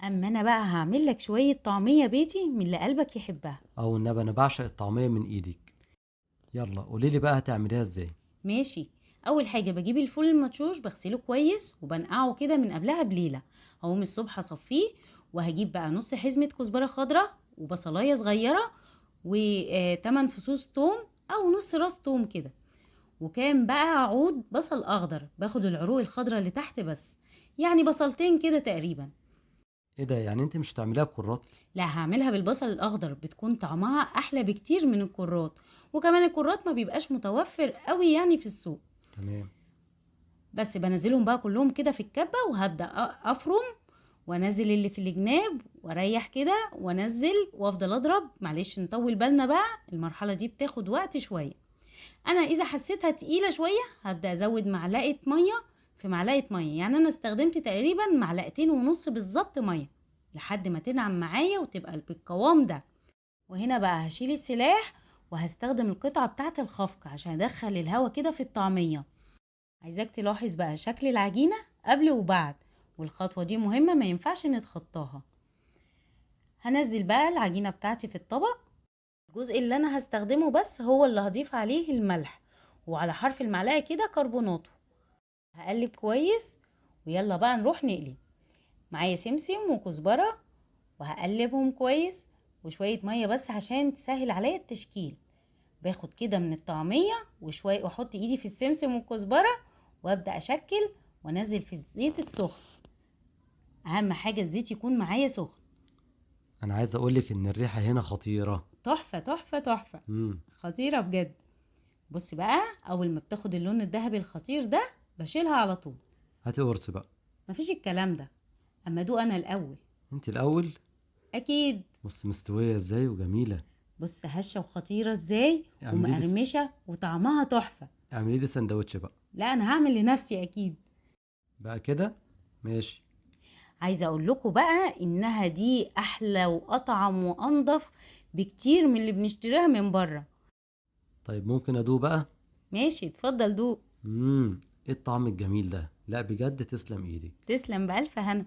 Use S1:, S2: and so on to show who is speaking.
S1: اما انا بقى هعمل لك شويه طعميه بيتي من اللي قلبك يحبها.
S2: او النبي انا بعشق الطعميه من ايدك. يلا قوليلي بقى هتعمليها ازاي؟
S1: ماشي. اول حاجه بجيب الفول المدشوش بغسله كويس وبنقعه كده من قبلها بليله. هقوم الصبح اصفيه، وهجيب بقى نص حزمه كزبره خضراء وبصلايه صغيره و8 فصوص توم او نص راس توم كده، وكام بقى عود بصل اخضر، باخد العروق الخضراء اللي تحت بس، يعني بصلتين كده تقريبا.
S2: ايه ده؟ يعني انت مش هتعمليها بكرات؟
S1: لا، هعملها بالبصل الاخضر، بتكون طعمها احلى بكتير من الكرات، وكمان الكرات ما بيبقاش متوفر قوي يعني في السوق.
S2: تمام.
S1: بس بنزلهم بقى كلهم كده في الكبة، وهبدأ افرم وانزل اللي في الجناب واريح كده وانزل وافضل اضرب. معلش نطول بالنا بقى، المرحلة دي بتاخد وقت شوية. انا اذا حسيتها تقيلة شوية هبدأ ازود معلقة مية في معلقة مية، يعني انا استخدمت تقريبا معلقتين ونص بالظبط مية لحد ما تنعم معايا وتبقى بالقوام ده. وهنا بقى هشيل السلاح وهستخدم القطعة بتاعة الخفق عشان ادخل الهواء كده في الطعمية. عايزاك تلاحظ بقى شكل العجينة قبل وبعد، والخطوة دي مهمة ما ينفعش نتخطاها. هنزل بقى العجينة بتاعتي في الطبق. الجزء اللي انا هستخدمه بس هو اللي هضيف عليه الملح، وعلى حرف المعلقة كده كربوناته. هقلب كويس، ويلا بقى نروح نقلي. معايا سمسم وكزبرة، وهقلبهم كويس، وشوية مية بس عشان تسهل عليا التشكيل. باخد كده من الطعمية وشوية واحط ايدي في السمسم والكزبرة، وابدأ اشكل وانزل في الزيت السخن. اهم حاجة الزيت يكون معايا سخن.
S2: انا عايز اقولك ان الريحه هنا خطيره.
S1: تحفة تحفة تحفة،
S2: امم
S1: خطيرة بجد. بص بقى، اول ما بتاخد اللون الذهبي الخطير ده بشيلها على طول.
S2: هاتي قرص بقى.
S1: مفيش الكلام ده، اما ادوق انا الاول.
S2: انت الاول.
S1: اكيد.
S2: بص مستويه ازاي وجميله.
S1: بص هشة وخطيرة ازاي،
S2: اعملي لي
S1: ومقرمشة وطعمها تحفة.
S2: اعملي لي سندوتش بقى.
S1: لا، انا هعمل لنفسي اكيد.
S2: بقى كده. ماشي.
S1: عايزة اقول لكم بقى انها دي احلى واطعم وانضف بكتير من اللي بنشتريها من بره.
S2: طيب ممكن ادوق بقى؟
S1: ماشي، اتفضل دوق.
S2: ايه الطعم الجميل ده؟ لا بجد تسلم ايدك.
S1: تسلم بألف هنا.